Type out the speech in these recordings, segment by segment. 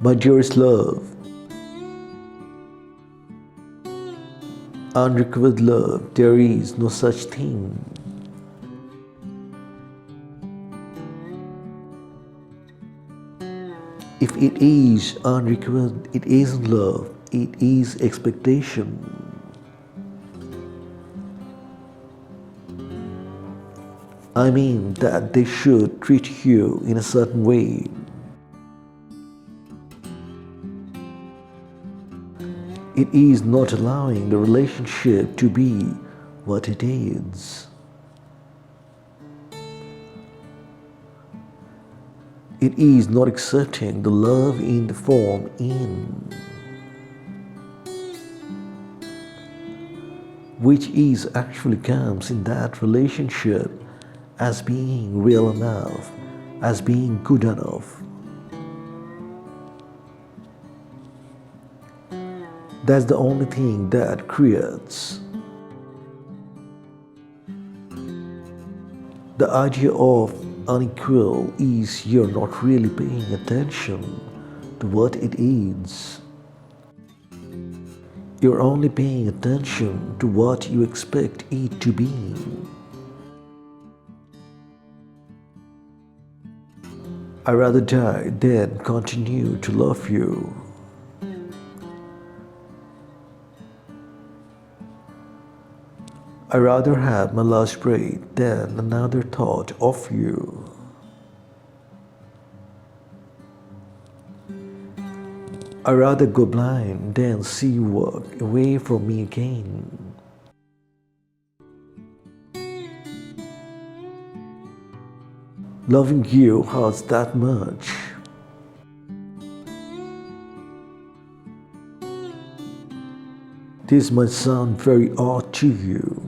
My dearest love, unrequited love, there is no such thing. If it is unrequited, it isn't love, it is expectation. I mean that they should treat you in a certain way. It is not allowing the relationship to be what it is. It is not accepting the love in the form in, which is actually comes in that relationship as being real enough, as being good enough. That's the only thing that creates. The idea of unequal is you're not really paying attention to what it is. You're only paying attention to what you expect it to be. I'd rather die than continue to love you. I'd rather have my last breath than another thought of you. I'd rather go blind than see you walk away from me again. Loving you hurts that much. This might sound very odd to you.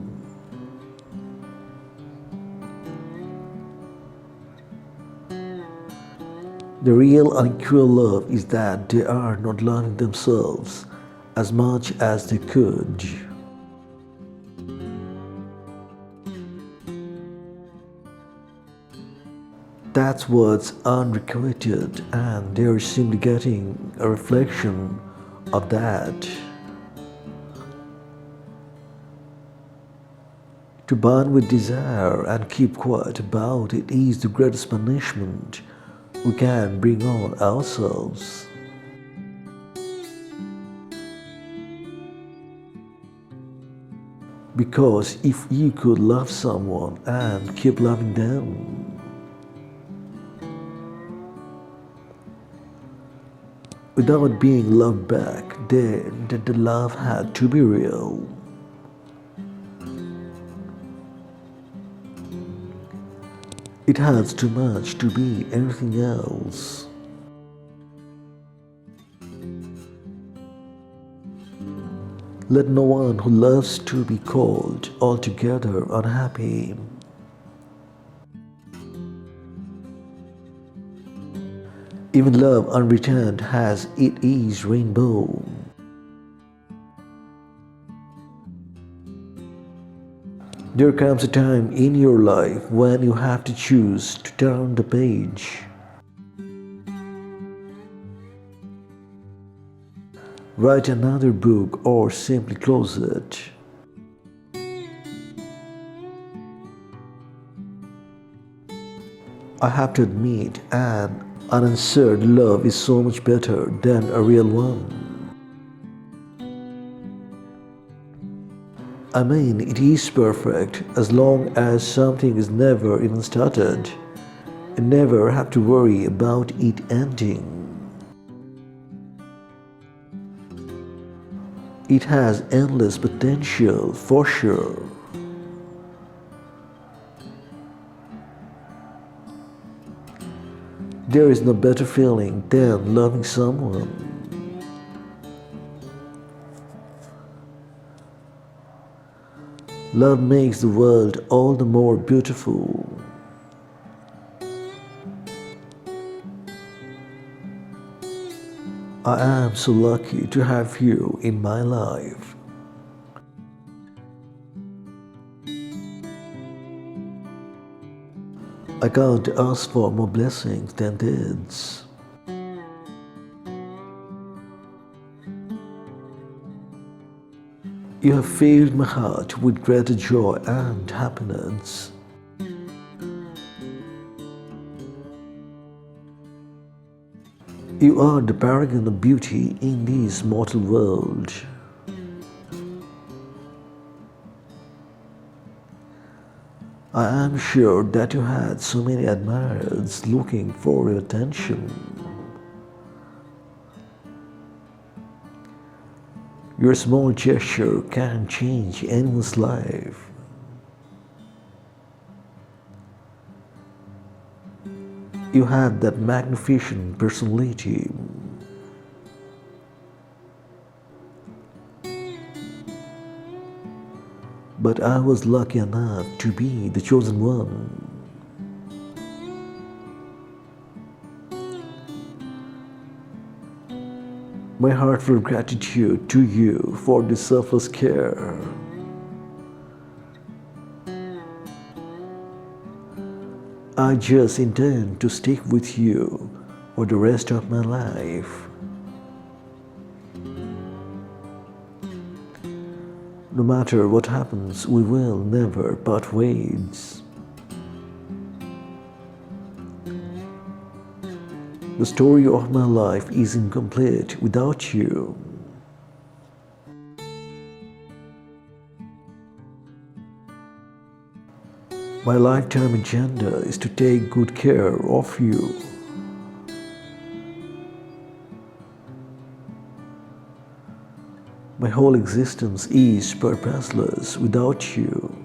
The real unequal love is that they are not loving themselves as much as they could. That's what's unrequited, and they're simply getting a reflection of that. To burn with desire and keep quiet about it is the greatest punishment we can bring on ourselves. Because if you could love someone and keep loving them, without being loved back, then the love had to be real. It hurts too much to be anything else. Let no one who loves to be called altogether unhappy. Even love unreturned has its rainbow. There comes a time in your life when you have to choose to turn the page. Write another book or simply close it. I have to admit, an unanswered love is so much better than a real one. I mean, it is perfect as long as something is never even started and never have to worry about it ending. It has endless potential for sure. There is no better feeling than loving someone. Love makes the world all the more beautiful. I am so lucky to have you in my life. I can't ask for more blessings than this. You have filled my heart with greater joy and happiness. You are the paragon of beauty in this mortal world. I am sure that you had so many admirers looking for your attention. Your small gesture can change anyone's life. You had that magnificent personality. But I was lucky enough to be the chosen one. My heartfelt gratitude to you for this selfless care. I just intend to stick with you for the rest of my life. No matter what happens, we will never part ways. The story of my life is incomplete without you. My lifetime agenda is to take good care of you. My whole existence is purposeless without you.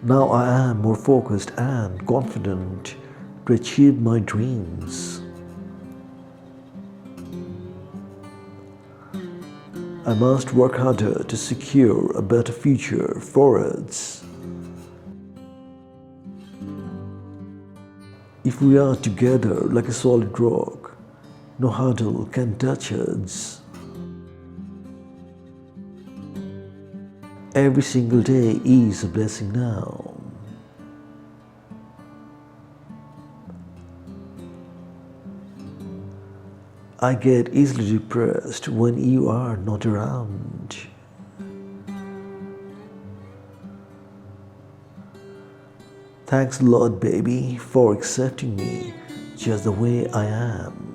Now I am more focused and confident to achieve my dreams. I must work harder to secure a better future for us. If we are together like a solid rock, no hurdle can touch us. Every single day is a blessing now. I get easily depressed when you are not around. Thanks a lot, baby, for accepting me just the way I am.